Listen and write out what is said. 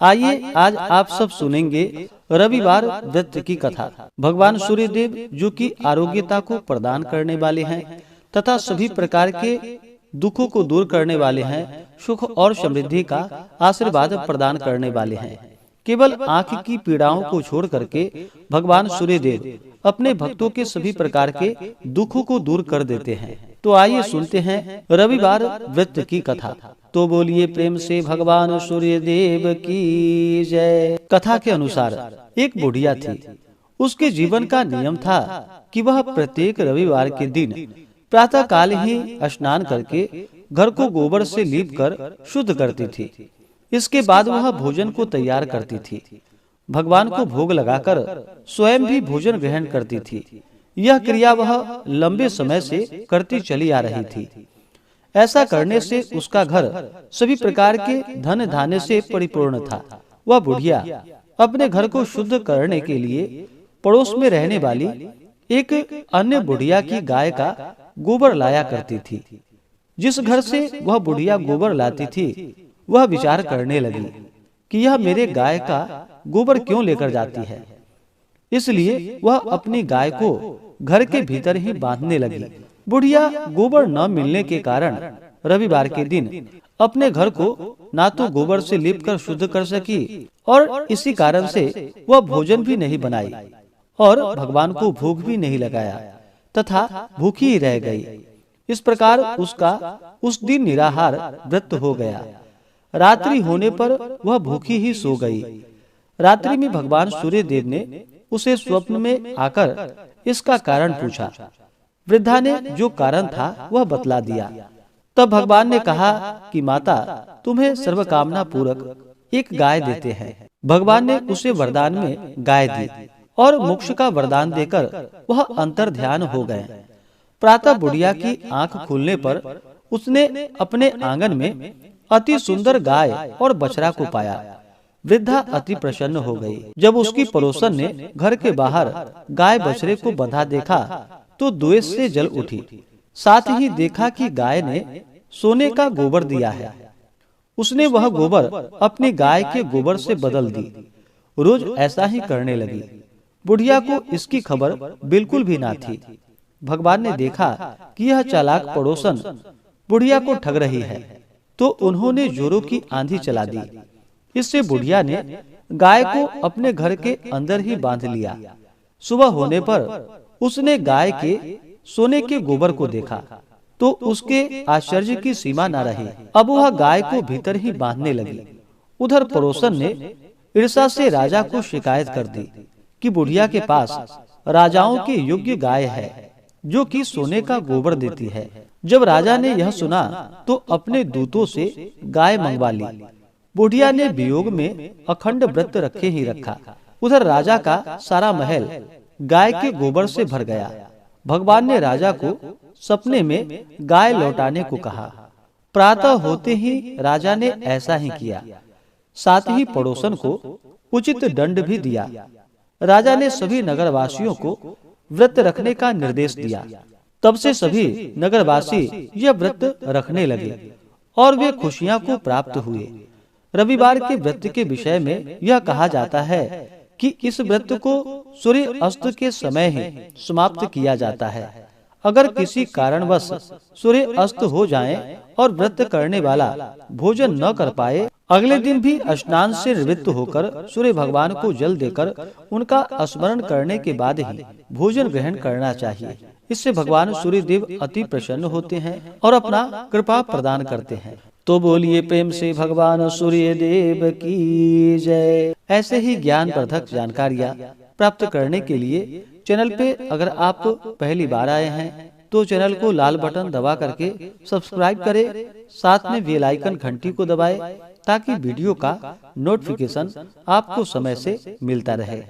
आइए आज आप सब सुनेंगे रविवार व्रत की कथा। भगवान सूर्यदेव जो कि आरोग्यता को प्रदान करने वाले हैं तथा सभी प्रकार के दुखों को दूर करने वाले हैं, सुख और समृद्धि का आशीर्वाद प्रदान करने वाले हैं। केवल आंख की पीड़ाओं को छोड़ करके भगवान सूर्यदेव अपने भक्तों के सभी प्रकार के दुखों को दूर कर देते हैं। तो आइए सुनते हैं रविवार व्रत की कथा। तो बोलिए प्रेम से भगवान सूर्यदेव की जय। कथा के अनुसार एक बुढ़िया थी। उसके जीवन का नियम था कि वह प्रत्येक रविवार के दिन प्रातः काल ही स्नान करके घर को गोबर से लीप कर शुद्ध करती थी। इसके बाद वह भोजन को तैयार करती थी, भगवान को भोग लगाकर स्वयं भी भोजन ग्रहण करती थी। यह क्रिया वह लंबे समय से करती चली आ रही थी। ऐसा करने से उसका घर सभी प्रकार के धन धान्य से परिपूर्ण था। वह बुढ़िया अपने घर को शुद्ध करने के लिए पड़ोस में रहने वाली एक अन्य बुढ़िया की गाय का गोबर लाया करती थी। जिस घर से वह बुढ़िया गोबर लाती थी, वह विचार करने लगी कि यह मेरे गाय का गोबर क्यों लेकर जाती है। इसलिए वह अपनी गाय को घर के भीतर ही बांधने लगी। बुढ़िया गोबर न मिलने के कारण रविवार के दिन अपने घर को ना तो गोबर से लीप कर शुद्ध कर सकी और इसी कारण से वह भोजन भी नहीं बनाई और भगवान को भोग भी नहीं लगाया तथा भूखी ही रह गई। इस प्रकार उसका उस दिन निराहार व्रत हो गया। रात्रि होने पर वह भूखी ही सो गई। रात्रि में भगवान सूर्यदेव ने उसे स्वप्न में आकर इसका कारण पूछा। वृद्धा ने जो कारण था वह बतला दिया। तब भगवान ने कहा कि माता, तुम्हें सर्वकामना पूरक एक गाय देते हैं। भगवान ने उसे वरदान में गाय दी और मोक्ष का वरदान देकर वह अंतर ध्यान हो गए। प्रातः बुढ़िया की आंख खुलने पर उसने अपने आंगन में अति सुंदर गाय और बछड़ा को पाया। वृद्धा अति प्रसन्न हो गई। जब उसकी पड़ोसन ने घर के बाहर गाय बछड़े को बंधा देखा तो द्वेष से जल उठी। साथ ही देखा कि गाय ने सोने का गोबर दिया है। उसने वह गोबर अपनी गाय के गोबर से बदल दी। रोज ऐसा ही करने लगी। बुढ़िया को इसकी खबर बिल्कुल भी ना थी। भगवान ने देखा कि यह चालाक पड़ोसन बुढ़िया को ठग रही है, तो उन्होंने जोरों की आंधी चला दी। इससे बुढ़िया ने गाय को अपने घर के अंदर ही बांध लिया। सुबह होने पर उसने गाय के सोने के गोबर को देखा तो उसके आश्चर्य की सीमा न रही। अब वह गाय को भीतर ही बांधने लगी। उधर पड़ोसन ने ईर्ष्या से राजा को शिकायत कर दी कि बुढ़िया के पास राजाओं के योग्य गाय है जो कि सोने का गोबर देती है। जब राजा ने यह सुना तो अपने दूतों से गाय मंगवा ली। बुढ़िया ने वियोग में अखंड व्रत रखे ही रखा। उधर राजा का सारा महल गाय के गोबर से भर गया। भगवान ने राजा को सपने में गाय लौटाने को कहा। प्रातः होते ही राजा ने ऐसा ही किया। साथ ही पड़ोसन को उचित दंड भी दिया। राजा ने सभी नगरवासियों को व्रत रखने का निर्देश दिया। तब से सभी नगरवासी यह व्रत रखने लगे और वे खुशियां को प्राप्त हुए। रविवार के व्रत के विषय में यह कहा जाता है कि इस व्रत को सूर्य अस्त के समय ही समाप्त किया जाता है। अगर किसी कारणवश सूर्य अस्त हो जाए और व्रत करने वाला भोजन न कर पाए, अगले दिन भी स्नान से निवृत्त होकर सूर्य भगवान को जल देकर उनका स्मरण करने के बाद ही भोजन ग्रहण करना चाहिए। इससे भगवान सूर्यदेव अति प्रसन्न होते हैं और अपना कृपा प्रदान करते हैं। तो बोलिए प्रेम से भगवान सूर्यदेव की जय। ऐसे ही ज्ञानवर्धक जानकारियाँ प्राप्त करने के लिए चैनल पे अगर आप पहली बार आए हैं तो चैनल को लाल बटन दबा करके सब्सक्राइब करें। साथ में बेल आइकन घंटी को दबाएं ताकि वीडियो का नोटिफिकेशन आपको समय से मिलता रहे।